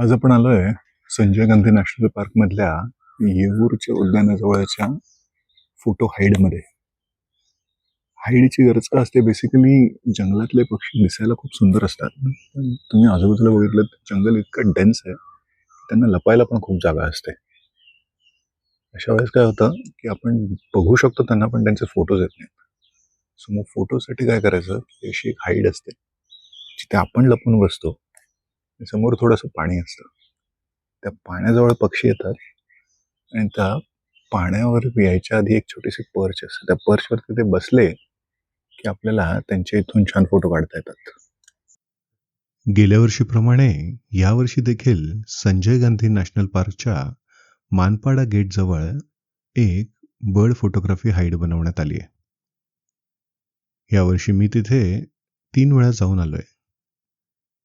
आज आपण आलोय संजय गांधी नॅशनल पार्क मधल्या येऊरच्या उद्यानाजवळच्या फोटो हाईडमध्ये. हाईडची गरज का असते? बेसिकली जंगलातले पक्षी दिसायला खूप सुंदर असतात, पण तुम्ही आजूबाजूला बघितलं तर जंगल इतकं डेन्स आहे की त्यांना लपायला पण खूप जागा असते. अशा वेळेस काय होतं की आपण बघू शकतो त्यांना, पण त्यांचे फोटोज येत नाहीत. सो मग फोटोसाठी काय करायचं, की अशी एक हाईड असते जिथे आपण लपून बसतो. समोर थोडंसं पाणी असतं, त्या पाण्याजवळ पक्षी येतात आणि त्या पाण्यावर यायच्या आधी एक छोटीशी पर्च असते. त्या पर्चवरती ते बसले की आपल्याला त्यांच्या इथून छान फोटो काढता येतात. गेल्या वर्षीप्रमाणे यावर्षी देखील संजय गांधी नॅशनल पार्कच्या मानपाडा गेटजवळ एक बर्ड फोटोग्राफी हाईड बनवण्यात आली आहे. यावर्षी मी तिथे 3 वेळा जाऊन आलोय.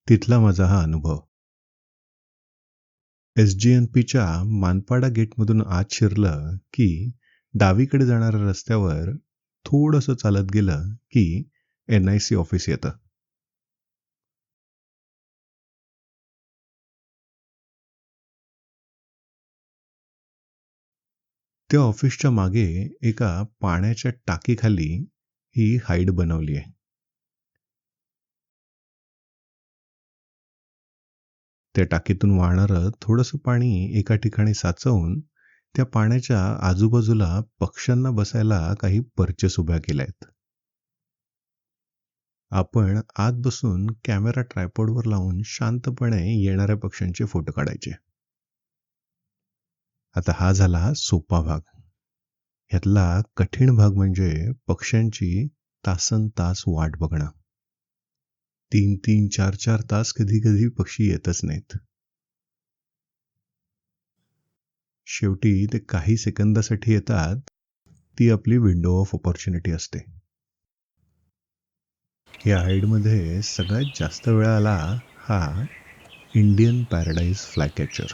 तिथला माझा हा अनुभव. SGNPच्या मानपाडा गेटमधून आत शिरलं की डावीकडे जाणाऱ्या रस्त्यावर थोडंसं चालत गेलं की NIC ऑफिस येतं. त्या ऑफिसच्या मागे एका पाण्याच्या टाकीखाली ही हाईड बनवली आहे. त्या टाकीतून वाहणारं थोडंसं पाणी एका ठिकाणी साचवून त्या पाण्याच्या आजूबाजूला पक्ष्यांना बसायला काही पर्चेस उभ्या केल्या आहेत. आपण आत बसून कॅमेरा ट्रायपॉडवर लावून शांतपणे येणाऱ्या पक्ष्यांचे फोटो काढायचे. आता हा झाला सोपा भाग. ह्यातला कठीण भाग म्हणजे पक्ष्यांची तासनतास वाट बघणं. 3-3, 4-4 तास कधी कधी पक्षी येतच नाहीत. शेवटी ते काही सेकंदासाठी येतात. ती आपली विंडो ऑफ ऑपॉर्च्युनिटी असते. या हाईडमध्ये सगळ्यात जास्त वेळ आला हा इंडियन पॅराडाईज फ्लायकॅचर.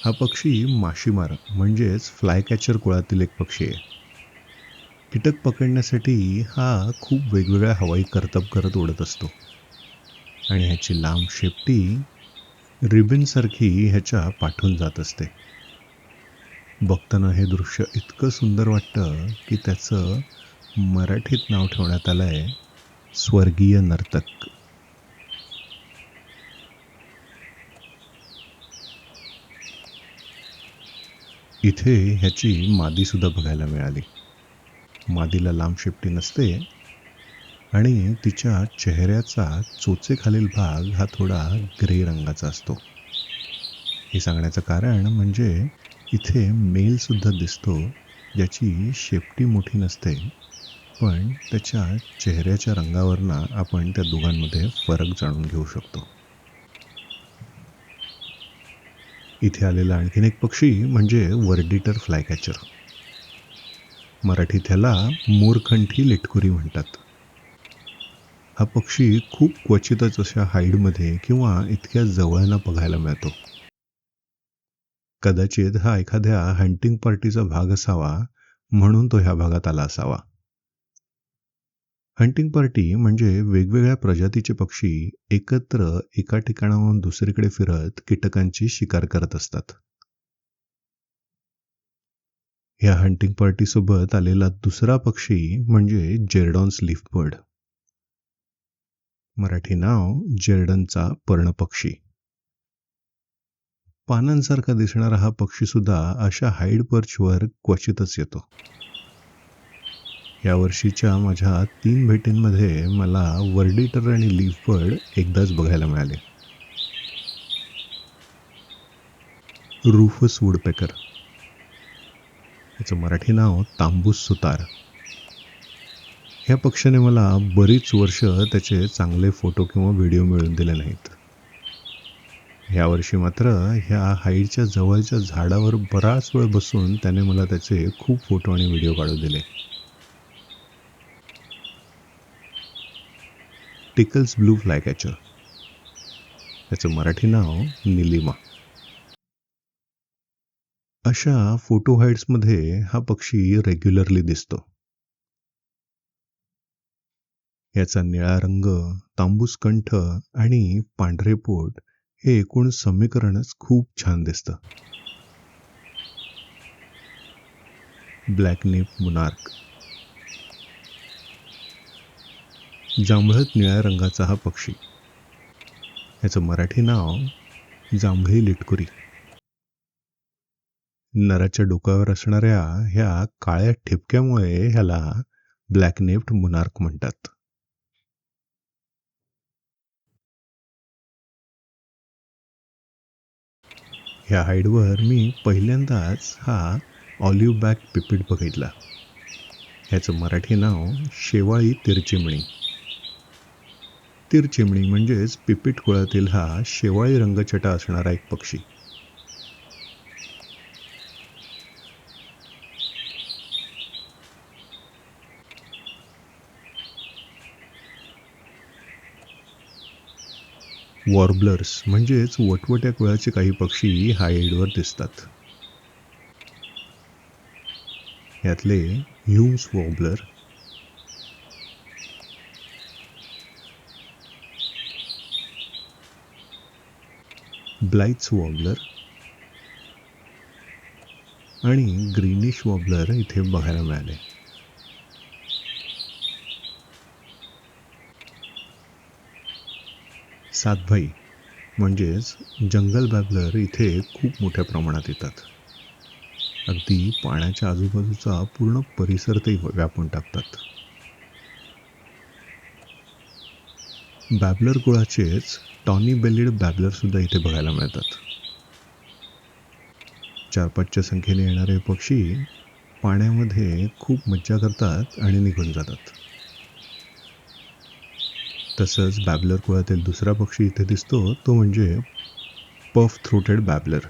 हा पक्षी माशीमार म्हणजेच फ्लायकॅचर कुळातील एक पक्षी आहे. कीटक पकडण्यासाठी हा खूप वेगवेगळ्या हवाई करतब करत उडत असतो आणि ह्याची लांब शेपटी रिबिनसारखी ह्याच्या पाठून जात असते. बघताना हे दृश्य इतकं सुंदर वाटतं की त्याचं मराठीत नाव ठेवण्यात आलंय स्वर्गीय नर्तक. इथे ह्याची मादी सुद्धा बघायला मिळाली. मादीला लांब शेपटी नसते आणि तिच्या चेहऱ्याचा चोचेखालील भाग हा थोडा ग्रे रंगाचा असतो. हे सांगण्याचं कारण म्हणजे इथे मेल सुद्धा दिसतो, ज्याची शेपटी मोठी नसते, पण त्याच्या चेहऱ्याच्या रंगावरनं आपण त्या दोघांमध्ये फरक जाणून घेऊ शकतो. इथे आलेला आणखीन एक पक्षी म्हणजे वर्डीटर फ्लायकॅचर. मराठीत ह्याला मोरखंठी लेटकुरी म्हणतात. हा पक्षी खूप क्वचितच अशा हाईडमध्ये किंवा इतक्या जवळनं बघायला मिळतो. कदाचित हा एखाद्या हंटिंग पार्टीचा भाग असावा, म्हणून तो ह्या भागात आला असावा. हंटिंग पार्टी म्हणजे वेगवेगळ्या प्रजातीचे पक्षी एकत्र एका ठिकाणाहून दुसरीकडे फिरत कीटकांची शिकार करत असतात. ह्या हंटिंग पार्टी सोबत आलेला दुसरा पक्षी म्हणजे जेरडॉन्स लीफ बर्ड. मराठी नाव जेरडनचा पर्णपक्षी. पानांसारखा दिसणारा हा पक्षी सुद्धा अशा हाईड पर्चवर क्वचितच येतो. या वर्षीच्या माझ्या 3 भेटींमध्ये मला वर्डीटर आणि लीफ बर्ड एकदाच बघायला मिळाले. रूफस वुडपेकर, याचं मराठी नाव तांबूस सुतार. ह्या पक्ष्याने मला बरीच वर्ष त्याचे चांगले फोटो किंवा व्हिडिओ मिळवून दिले नाहीत. यावर्षी मात्र ह्या हाईडच्या जवळच्या झाडावर बराच वेळ बसून त्याने मला त्याचे खूप फोटो आणि व्हिडिओ काढू दिले. टिकल्स ब्लू फ्लायकॅचर, याचं मराठी नाव निलिमा. अशा फोटो हाईड्समध्ये हा पक्षी रेग्युलरली दिसतो. याचा निळा रंग, तांबूस कंठ आणि पांढरे पोट हे एकूण समीकरणच खूप छान दिसतं. ब्लॅक नेप मुनार्क. जांभळट निळ्या रंगाचा हा पक्षी. याचं मराठी नाव जांभळी लिटकुरी. नराच्या डोक्यावर असणाऱ्या ह्या काळ्या ठिपक्यामुळे ह्याला ब्लॅक नेप्ड मुनार्क म्हणतात. ह्या हाईडवर मी पहिल्यांदाच हा ऑलिव्ह बॅक पिपिट बघितला. ह्याचं मराठी नाव शेवाळी तिरचिमणी. तिरचिमणी म्हणजेच पिपिट कुळातील हा शेवाळी रंगछटा असणारा एक पक्षी. वॉर्बलर्स म्हणजेच वटवट्या कुळाचे काही पक्षी ह्या हाईडवर दिसतात. यातले ह्यूम्स वॉर्बलर, ब्लाइट्स वॉर्बलर आणि ग्रीनिश वॉर्बलर इथे बघायला मिळाले. सातभाई म्हणजेच जंगल बॅबलर इथे खूप मोठ्या प्रमाणात येतात. अगदी पाण्याच्या आजूबाजूचा पूर्ण परिसर ते व्यापून टाकतात. बॅबलर कुळाचेच टॉनी बेलिड बॅबलर सुद्धा इथे बघायला मिळतात. 4-5च्या संख्येने येणारे पक्षी पाण्यामध्ये खूप मज्जा करतात आणि निघून जातात. तसंच बॅबलर कुळातील दुसरा पक्षी इथे दिसतो तो म्हणजे पफ थ्रोटेड बॅबलर.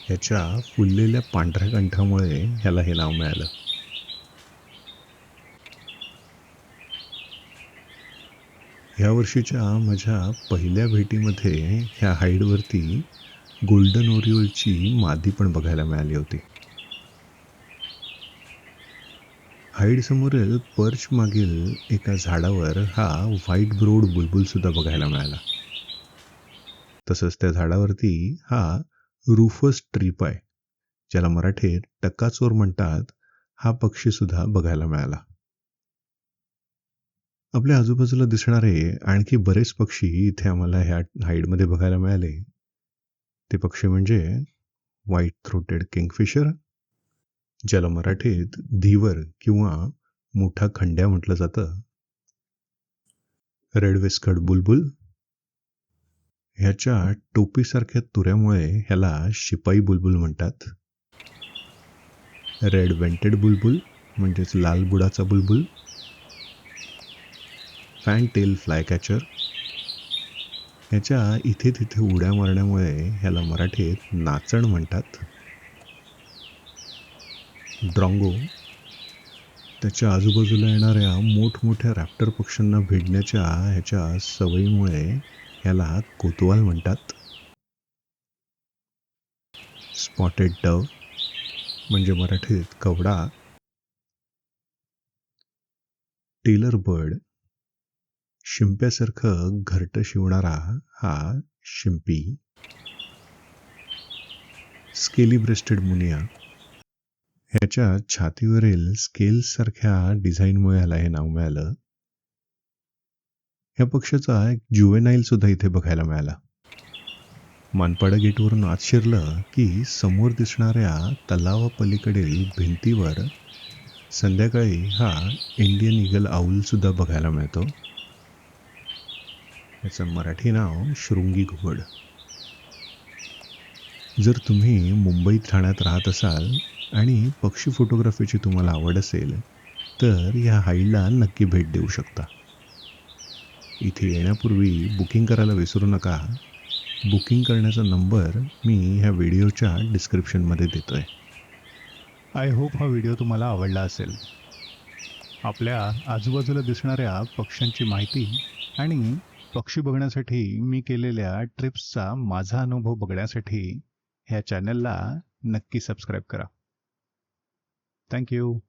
ह्याच्या फुललेल्या पांढऱ्या कंठामुळे ह्याला हे नाव मिळालं. ह्या वर्षीच्या माझ्या पहिल्या भेटीमध्ये ह्या हाईडवरती गोल्डन ओरिओलची मादी पण बघायला मिळाली होती. हाईड समोरील पर्च मागील एका झाडावर हा व्हाईट ब्रोड बुलबुल सुद्धा बघायला मिळाला. तसंच त्या झाडावरती हा रूफस ट्रीपाय, ज्याला मराठीत टक्काचोर म्हणतात, हा पक्षी सुद्धा बघायला मिळाला. आपल्या आजूबाजूला दिसणारे आणखी बरेच पक्षी इथे आम्हाला ह्या हाईडमध्ये बघायला मिळाले. ते पक्षी म्हणजे व्हाईट थ्रोटेड किंगफिशर, ज्याला मराठीत धीवर किंवा मोठा खंड्या म्हटलं जातं. रेड वेस्कड बुलबुल, ह्याच्या टोपीसारख्या तुऱ्यामुळे ह्याला शिपाई बुलबुल म्हणतात. रेड वेंटेड बुलबुल म्हणजेच लाल बुडाचा बुलबुल. फॅनटेल फ्लायकॅचर, ह्याच्या इथे तिथे उड्या मारण्यामुळे ह्याला मराठीत नाचण म्हणतात. ड्रॉंगो, त्याच्या आजूबाजूला येणाऱ्या मोठमोठ्या रॅप्टर पक्ष्यांना भिडण्याच्या ह्याच्या सवयीमुळे ह्याला कोतवाल म्हणतात. स्पॉटेड डव म्हणजे मराठीत कवडा. टेलर बर्ड, शिंप्यासारखं घरटं शिवणारा हा शिंपी. स्केली ब्रेस्टेड मुनिया, ह्याच्या छातीवरील स्केल्स सारख्या डिझाईनमुळे ह्याला हे नाव मिळालं. ह्या पक्षाचा एक जुवेनाईल सुद्धा इथे बघायला मिळाला. मानपाडा गेटवरून आत शिरलं की समोर दिसणाऱ्या तलावापलीकडील भिंतीवर संध्याकाळी हा इंडियन ईगल आऊल सुद्धा बघायला मिळतो. याचं मराठी नाव शृंगी घुबड. जर तुम्ही मुंबईत ठाण्यात राहत असाल आणि पक्षी फोटोग्राफीची तुम्हाला आवड असेल तर या हाईडला नक्की भेट देऊ शकता. इथे येण्यापूर्वी बुकिंग करायला विसरू नका. बुकिंग करण्याचा नंबर मी ह्या व्हिडिओच्या डिस्क्रिप्शनमध्ये देतोय. आय होप हा व्हिडिओ तुम्हाला आवडला असेल. आपल्या आजूबाजूला दिसणाऱ्या पक्ष्यांची माहिती आणि पक्षी बघण्यासाठी मी केलेल्या ट्रिप्सचा माझा अनुभव बघण्यासाठी ह्या चॅनलला नक्की सबस्क्राईब करा. थँक्यू.